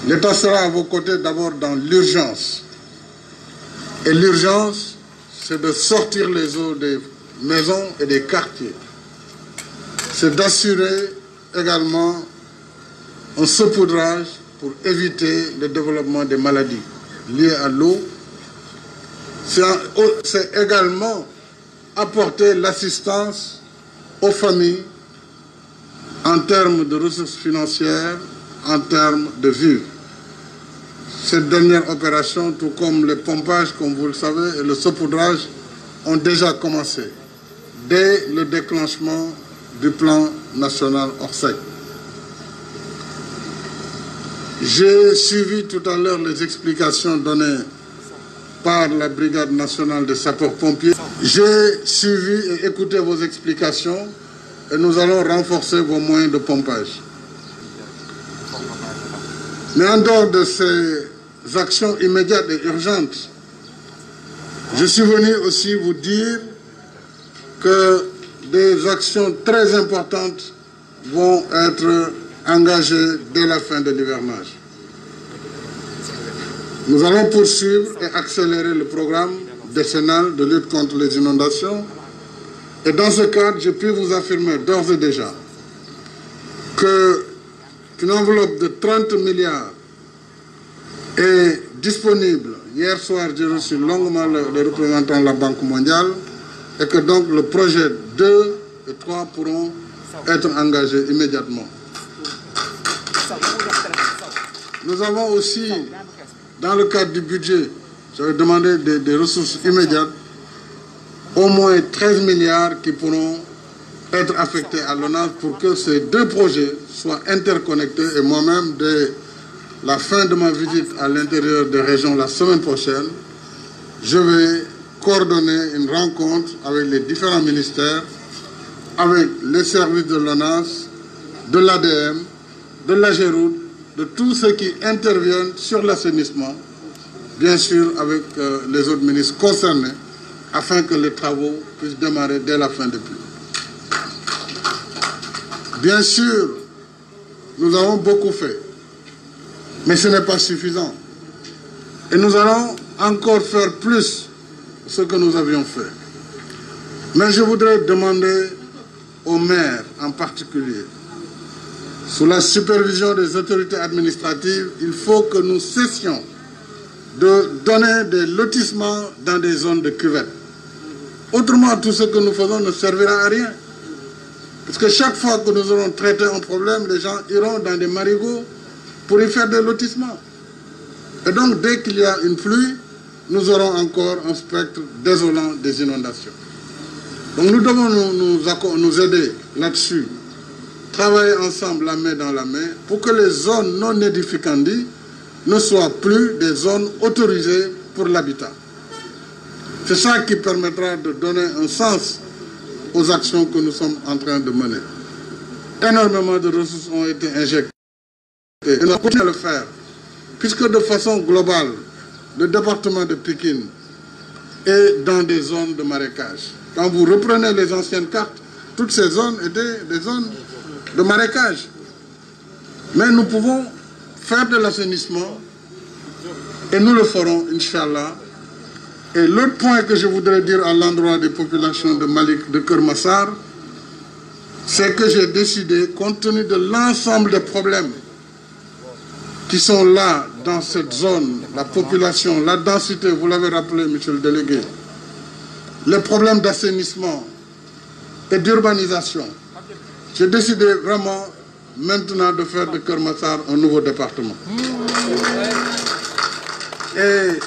L'État sera à vos côtés d'abord dans l'urgence. Et l'urgence, c'est de sortir les eaux des maisons et des quartiers. C'est d'assurer également un saupoudrage pour éviter le développement des maladies liées à l'eau. C'est également apporter l'assistance aux familles en termes de ressources financières, en termes de vivres. Cette dernière opération, tout comme les pompages, comme vous le savez, et le saupoudrage, ont déjà commencé dès le déclenchement du plan national Orsec. J'ai suivi tout à l'heure les explications données par la Brigade nationale des sapeurs-pompiers. J'ai suivi et écouté vos explications et nous allons renforcer vos moyens de pompage. Mais en dehors de ces actions immédiates et urgentes, je suis venu aussi vous dire que des actions très importantes vont être engagées dès la fin de l'hivernage. Nous allons poursuivre et accélérer le programme décennal de lutte contre les inondations. Et dans ce cadre, je puis vous affirmer d'ores et déjà qu'une enveloppe de 30 milliards est disponible. Hier soir, j'ai reçu longuement le représentant de la Banque mondiale et que donc le projet 2 et 3 pourront être engagés immédiatement. Nous avons aussi, dans le cadre du budget, j'avais demandé des ressources immédiates, au moins 13 milliards qui pourront être affectés à l'ONAS pour que ces deux projets soient interconnectés. Et moi-même, dès la fin de ma visite à l'intérieur des régions la semaine prochaine, je vais coordonner une rencontre avec les différents ministères, avec les services de l'ONAS, de l'ADM, de l'AGEROUTE, de tous ceux qui interviennent sur l'assainissement, bien sûr avec les autres ministres concernés, afin que les travaux puissent démarrer dès la fin de pluie. Bien sûr, nous avons beaucoup fait, mais ce n'est pas suffisant. Et nous allons encore faire plus de ce que nous avions fait. Mais je voudrais demander aux maires en particulier, sous la supervision des autorités administratives, il faut que nous cessions de donner des lotissements dans des zones de cuvette. Autrement, tout ce que nous faisons ne servira à rien. Parce que chaque fois que nous aurons traité un problème, les gens iront dans des marigots pour y faire des lotissements. Et donc, dès qu'il y a une pluie, nous aurons encore un spectre désolant des inondations. Donc, nous devons nous aider là-dessus, travailler ensemble la main dans la main, pour que les zones non édificantes ne soient plus des zones autorisées pour l'habitat. C'est ça qui permettra de donner un sens aux actions que nous sommes en train de mener. Énormément de ressources ont été injectées et nous continuons à le faire, puisque de façon globale, le département de Pikine est dans des zones de marécage. Quand vous reprenez les anciennes cartes, toutes ces zones étaient des zones de marécage. Mais nous pouvons faire de l'assainissement et nous le ferons, Inch'Allah. Et l'autre point que je voudrais dire à l'endroit des populations de Malik, de Kermassar, c'est que j'ai décidé, compte tenu de l'ensemble des problèmes qui sont là dans cette zone, la population, la densité, vous l'avez rappelé, monsieur le délégué, les problèmes d'assainissement et d'urbanisation, j'ai décidé vraiment maintenant de faire de Kermassar un nouveau département. Et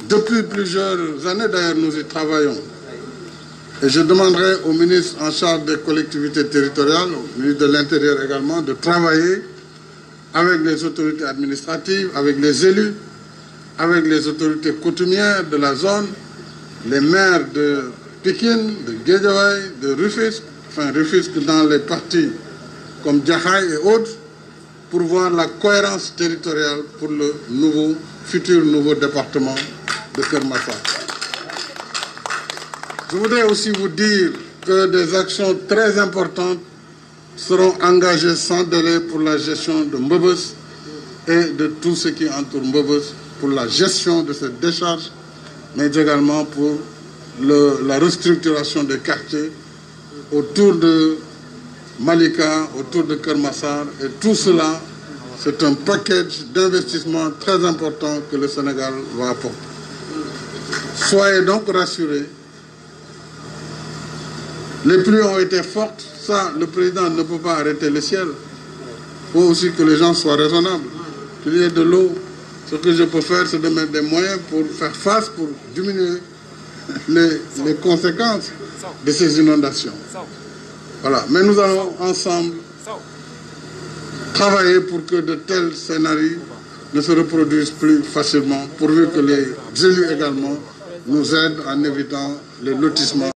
depuis plusieurs années, d'ailleurs, nous y travaillons. Et je demanderai au ministre en charge des collectivités territoriales, au ministre de l'Intérieur également, de travailler avec les autorités administratives, avec les élus, avec les autorités coutumières de la zone, les maires de Pikine, de Guédiawaye, de Rufisque, enfin Rufisque dans les parties comme Djahaï et autres, pour voir la cohérence territoriale pour le futur nouveau département de Kermassar. Je voudrais aussi vous dire que des actions très importantes seront engagées sans délai pour la gestion de Mbebes et de tout ce qui entoure Mbeubeuss pour la gestion de cette décharge, mais également pour la restructuration des quartiers autour de Malika, autour de Keur Massar. Et tout cela, c'est un package d'investissement très important que le Sénégal va apporter. Soyez donc rassurés. Les pluies ont été fortes. Ça, le président ne peut pas arrêter le ciel. Il faut aussi que les gens soient raisonnables. Qu'il y ait de l'eau. Ce que je peux faire, c'est de mettre des moyens pour faire face, pour diminuer les conséquences de ces inondations. Voilà. Mais nous allons ensemble travailler pour que de tels scénarios ne se reproduisent plus facilement, pourvu que les élus également nous aident en évitant les lotissements.